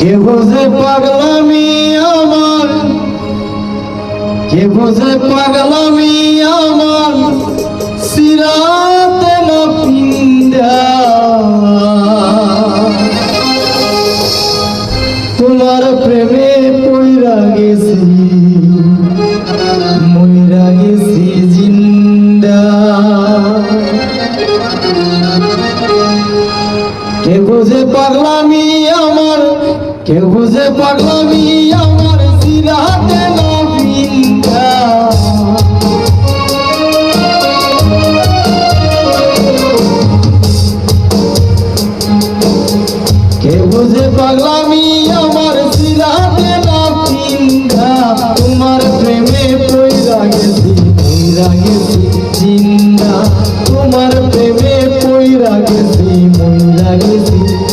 কে বোঝে পাগলামি আমার, কে বোঝে পাগলামি আমার, সিরাতে না পিন্দা তোমার প্রেমে পইরা গেছি, মইরা গেছি জিন্দা। কে বোঝে পাগলামি আমার, কে বোঝে পাগলামি আমার, সিরাতে না পিন্দা কে বোঝে পাগলামি